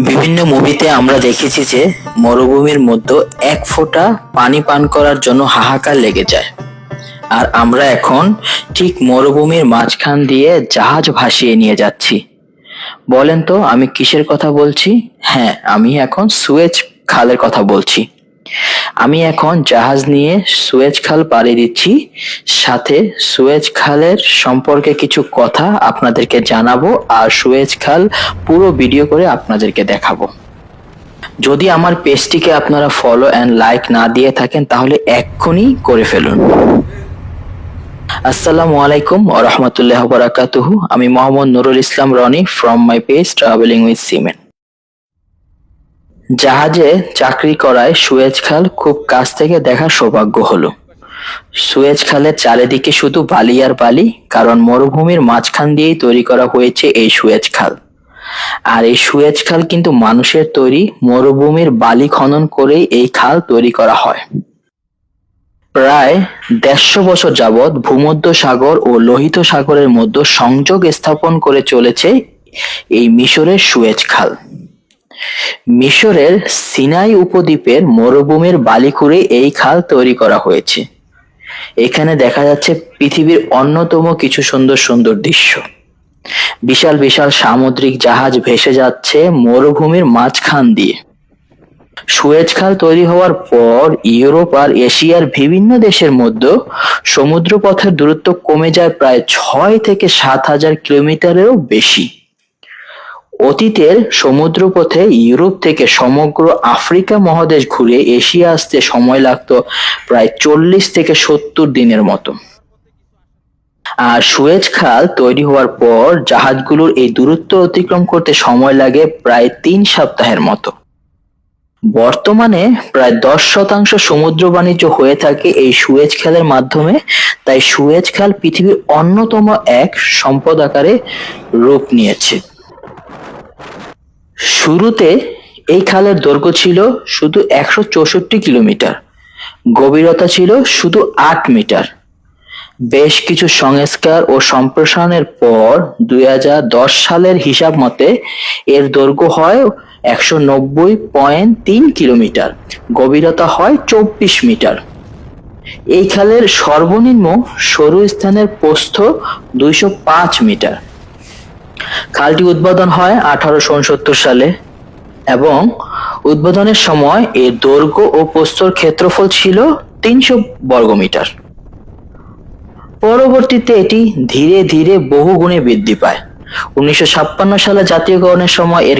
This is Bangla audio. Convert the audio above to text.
বিভিন্ন মুভিতে আমরা দেখেছি যে মরুভূমির মধ্যে এক ফোঁটা পানি পান করার জন্য হাহাকার লেগে যায়। আর আমরা এখন ঠিক মরুভূমির মাঝখান দিয়ে জাহাজ ভাসিয়ে নিয়ে যাচ্ছি। বলেন তো আমি কিসের কথা বলছি? হ্যাঁ, আমি এখন সুয়েজ খালের কথা বলছি। আমি এখন জাহাজ নিয়ে সুয়েজ খাল পাড়ি দিচ্ছি, সাথে সুয়েজ খালের সম্পর্কে কিছু কথা আপনাদেরকে জানাবো আর সুয়েজ খাল পুরো ভিডিও করে আপনাদেরকে দেখাবো। যদি আমার পেজটিকে আপনারা ফলো এন্ড লাইক না দিয়ে থাকেন তাহলে এক্ষুনি করে ফেলুন। আসসালামু আলাইকুম ওয়া রাহমাতুল্লাহি ওয়া বারাকাতুহু। আমি Mohammad Nurul Islam Roni from my page travelling with seamen. জাহাজে চাকরি করায় সুয়েজ খাল খুব কাছ থেকে দেখার সৌভাগ্য হলো। সুয়েজ খালের চারিদিকে শুধু বালি আর বালি, কারণ মরুভূমির মাঝখান দিয়েই তৈরি করা হয়েছে এই সুয়েজ খাল। আর এই সুয়েজ খাল কিন্তু মানুষের তৈরি, মরুভূমির বালি খনন করেই এই খাল তৈরি করা হয়। প্রায় ১৫০ বছর যাবৎ ভূমধ্য সাগর ও লোহিত সাগরের মধ্যে সংযোগ স্থাপন করে চলেছে এই মিশরের সুয়েজ খাল। মিশরের সিনাই উপদ্বীপের মরুভূমির বালি খুঁড়ে এই খাল তৈরি করা হয়েছে। এখানে দেখা যাচ্ছে পৃথিবীর অন্যতম কিছু সুন্দর সুন্দর দৃশ্য। বিশাল বিশাল সামুদ্রিক জাহাজ ভেসে যাচ্ছে মরুভূমির মাঝখান দিয়ে। সুয়েজ খাল তৈরি হওয়ার পর ইউরোপ আর এশিয়ার বিভিন্ন দেশের মধ্যে সমুদ্রপথের দূরত্ব কমে যায় প্রায় ৬ থেকে ৭ হাজার কিলোমিটারেরও বেশি। অতীতের সমুদ্রপথে ইউরোপ থেকে সমগ্র আফ্রিকা মহাদেশ ঘুরে এশিয়া আসতে সময় লাগতো প্রায় ৪০ থেকে ৭০ দিনের মতো। আর সুয়েজ খাল তৈরি হওয়ার পর জাহাজগুলোর এই দূরত্ব অতিক্রম করতে সময় লাগে প্রায় ৩ সপ্তাহের মতো। বর্তমানে প্রায় ১০% সমুদ্র বাণিজ্য হয়ে থাকে এই সুয়েজ খালের মাধ্যমে। তাই সুয়েজ খাল পৃথিবীর অন্যতম এক সম্পদ আকারে রূপ নিয়েছে। শুরুতে এই খালের দৈর্ঘ্য ছিল শুধু ১৬৪ কিলোমিটার, গভীরতা ছিল শুধু ৮ মিটার। বেশ কিছু সংস্কার ও সম্প্রসারণের পর ২০১০ সালের হিসাব মতে এর দৈর্ঘ্য হয় ১৯০.৩ কিলোমিটার, গভীরতা হয় ২৪ মিটার। এই খালের সর্বনিম্ন সরু স্থানের প্রস্থ ২০৫ মিটার। খালটি উদ্বোধন হয় ১৮৬৯ সালে এবং উদ্বোধনের সময় এর দৈর্ঘ্য ও প্রস্থর ক্ষেত্রফল ছিল ৩০০ বর্গমিটার। পরবর্তীতে এটি ধীরে ধীরে বহুগুণে বৃদ্ধি পায়। ১৯৫৬ সালে জাতীয়করণের সময় এর